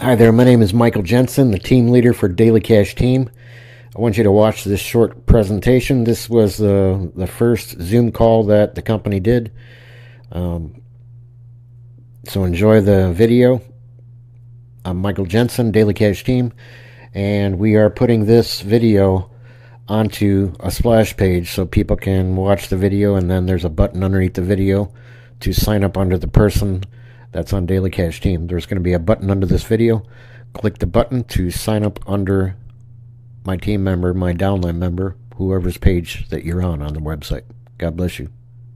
Hi there, my name is Michael Jensen, the team leader for Daily Cash Team. I want you to watch this short presentation. This was the first Zoom call that the company did. So enjoy the video. I'm Michael Jensen, Daily Cash Team, and we are putting this video onto a splash page so people can watch the video, and then there's a button underneath the video to sign up under the person that's on Daily Cash Team. There's going to be a button under this video. Click the button to sign up under my team member, my downline member, whoever's page that you're on the website. God bless you.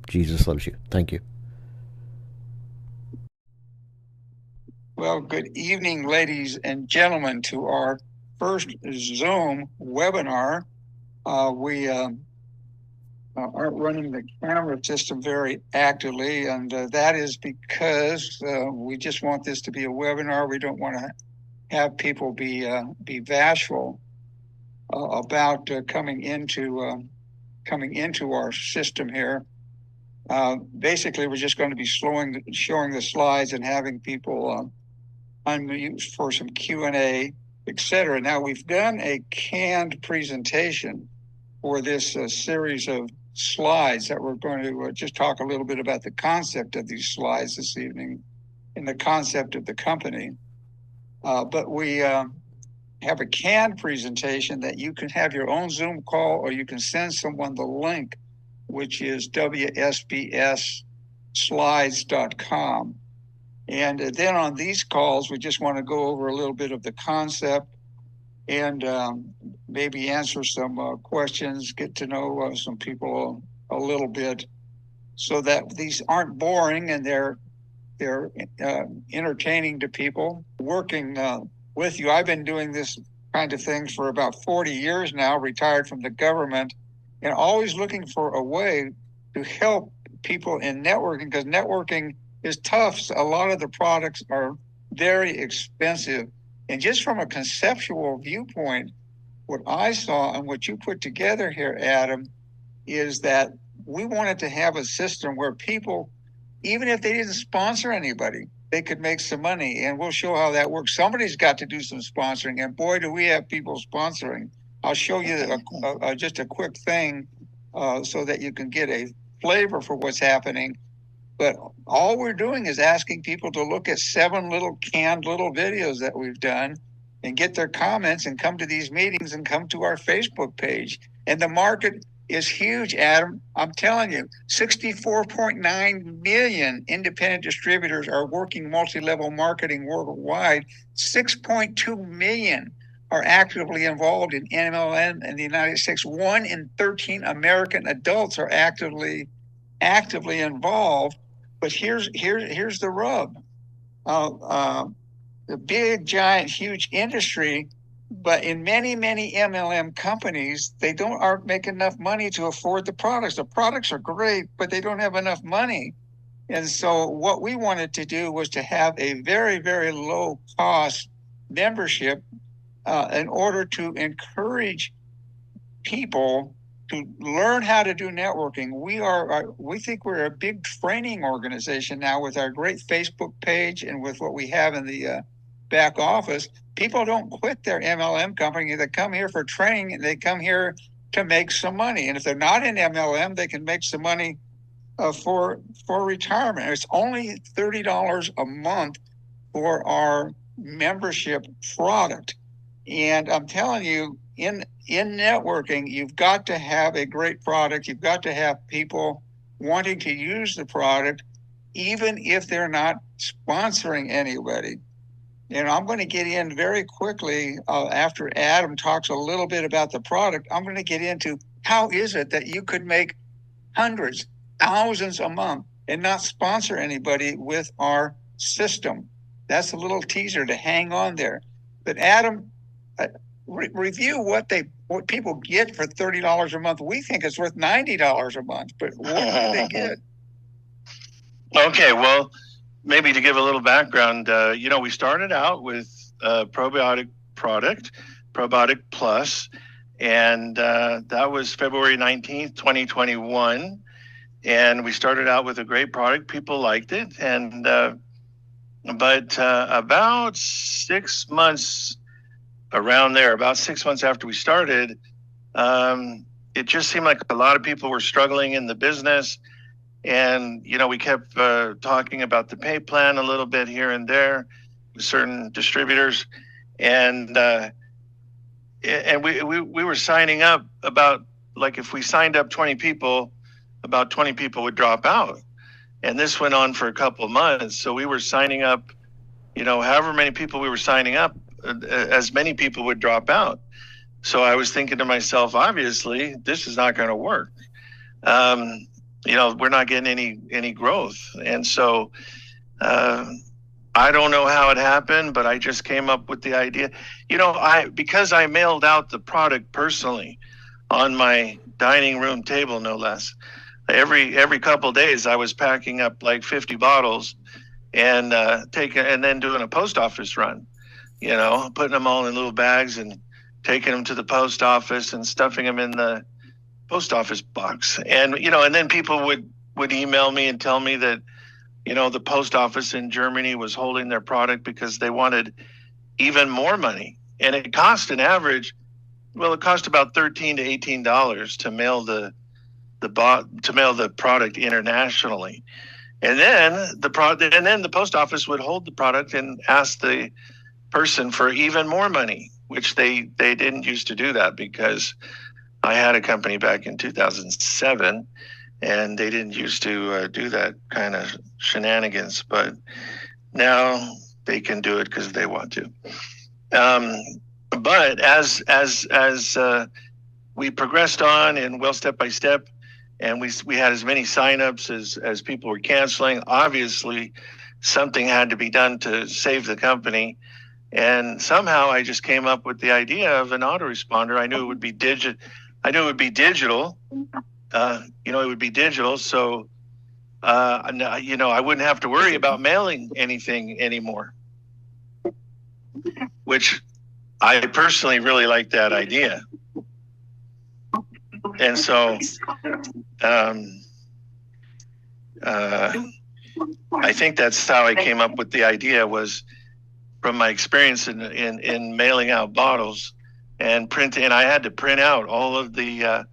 Jesus loves you. Thank you. Well, good evening, ladies and gentlemen, to our first Zoom webinar. We aren't running the camera system very actively, and that is because we just want this to be a webinar. We don't want to have people be bashful about coming into our system here. Basically, we're just going to be showing the slides and having people unmute for some Q&A, etc. Now, we've done a canned presentation for this series of slides that we're going to just talk a little bit about the concept of these slides this evening and the concept of the company. But we have a canned presentation that you can have your own Zoom call, or you can send someone the link, which is wsbsslides.com. And then on these calls, we just want to go over a little bit of the concept and maybe answer some questions, get to know some people a little bit, so that these aren't boring and they're entertaining to people. Working with you, I've been doing this kind of thing for about 40 years now, retired from the government, and always looking for a way to help people in networking, because networking is tough. A lot of the products are very expensive. And just from a conceptual viewpoint, what I saw and what you put together here, Adam, is that we wanted to have a system where people, even if they didn't sponsor anybody, they could make some money. And we'll show how that works. Somebody's got to do some sponsoring. And boy, do we have people sponsoring. I'll show you just a quick thing so that you can get a flavor for what's happening. But all we're doing is asking people to look at 7 little canned little videos that we've done and get their comments and come to these meetings and come to our Facebook page. And the market is huge, Adam. I'm telling you, 64.9 million independent distributors are working multi-level marketing worldwide. 6.2 million are actively involved in MLM in the United States. 1 in 13 American adults are actively involved. But here's the rub. The big, giant, huge industry, but in many MLM companies, they aren't making enough money to afford the products. The products are great, but they don't have enough money. And so what we wanted to do was to have a very, very low cost membership in order to encourage people to learn how to do networking. We think we're a big training organization now with our great Facebook page and with what we have in the back office. People don't quit their MLM company. They come here for training, and they come here to make some money. And if they're not in MLM, they can make some money for retirement. It's only $30 a month for our membership product. And I'm telling you, in networking, you've got to have a great product. You've got to have people wanting to use the product, even if they're not sponsoring anybody. And I'm going to get in very quickly after Adam talks a little bit about the product. I'm going to get into how is it that you could make hundreds, thousands a month and not sponsor anybody with our system. That's a little teaser to hang on there. But Adam, review what people get for $30 a month. We think it's worth $90 a month, but what do they get? Okay, well, maybe to give a little background, we started out with a probiotic product, Probiotic Plus, and that was February 19th, 2021. And we started out with a great product. People liked it. And But about 6 months around there, about 6 months after we started, it just seemed like a lot of people were struggling in the business. And, we kept talking about the pay plan a little bit here and there with certain distributors. And we were signing up about, like, if we signed up 20 people, about 20 people would drop out. And this went on for a couple of months. So we were signing up, however many people we were signing up, as many people would drop out. So I was thinking to myself, obviously, this is not going to work. We're not getting any growth. And so I don't know how it happened, but I just came up with the idea. Because I mailed out the product personally on my dining room table, no less. Every couple of days, I was packing up like 50 bottles and then doing a post office run. Putting them all in little bags and taking them to the post office and stuffing them in the post office box. And and then people would email me and tell me that the post office in Germany was holding their product because they wanted even more money. And it cost an average, it cost about $13 to $18 to mail the product internationally. And then the post office would hold the product and ask the person for even more money, which they didn't used to do that, because I had a company back in 2007 and they didn't used to do that kind of shenanigans, but now they can do it because they want to. But as we progressed on, and step by step, and we had as many signups as people were canceling, obviously something had to be done to save the company. And somehow I just came up with the idea of an autoresponder. I knew it would be digital. It would be digital. So, I wouldn't have to worry about mailing anything anymore, which I personally really like that idea. And so, I think that's how I came up with the idea, was from my experience in mailing out bottles and printing. And I had to print out all of the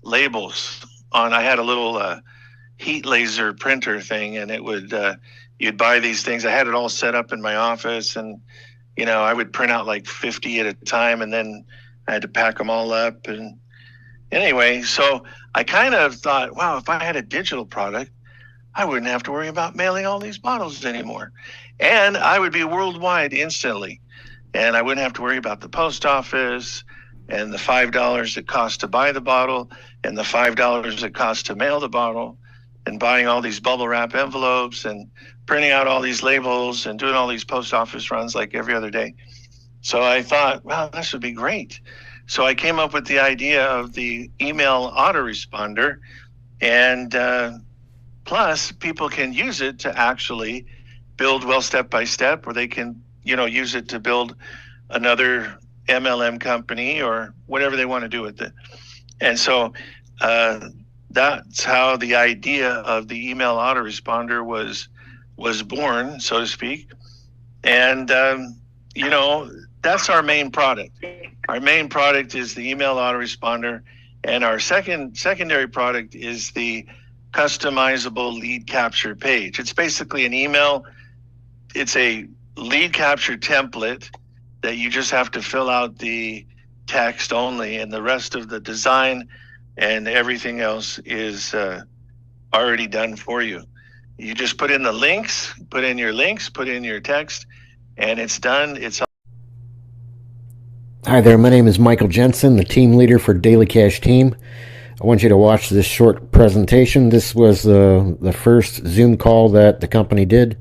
labels I had a little heat laser printer thing, and it would, you'd buy these things. I had it all set up in my office, and, I would print out like 50 at a time, and then I had to pack them all up. And anyway, so I kind of thought, wow, if I had a digital product, I wouldn't have to worry about mailing all these bottles anymore. And I would be worldwide instantly. And I wouldn't have to worry about the post office and the $5 it costs to buy the bottle and the $5 it costs to mail the bottle, and buying all these bubble wrap envelopes and printing out all these labels and doing all these post office runs like every other day. So I thought, wow, this would be great. So I came up with the idea of the email autoresponder, and plus people can use it to actually build step by step, or they can, use it to build another MLM company or whatever they want to do with it. And so that's how the idea of the email autoresponder was born, so to speak. And that's our main product. Our main product is the email autoresponder, and our secondary product is the customizable lead capture page. It's basically an email. It's a lead capture template that you just have to fill out the text only, and the rest of the design and everything else is already done for you. You just put in the links, put in your text, and it's done. Hi there, my name is Michael Jensen, the team leader for Daily Cash Team. I want you to watch this short presentation. This was the first Zoom call that the company did.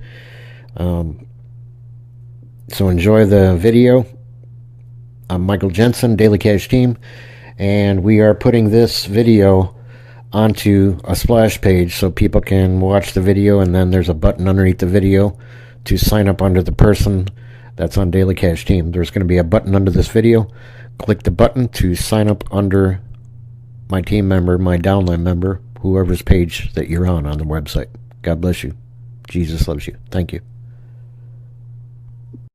So enjoy the video. I'm Michael Jensen, Daily Cash Team, and we are putting this video onto a splash page so people can watch the video, and then there's a button underneath the video to sign up under the person that's on Daily Cash Team. There's going to be a button under this video. Click the button to sign up under my team member, my downline member, whoever's page that you're on the website. God bless you. Jesus loves you. Thank you.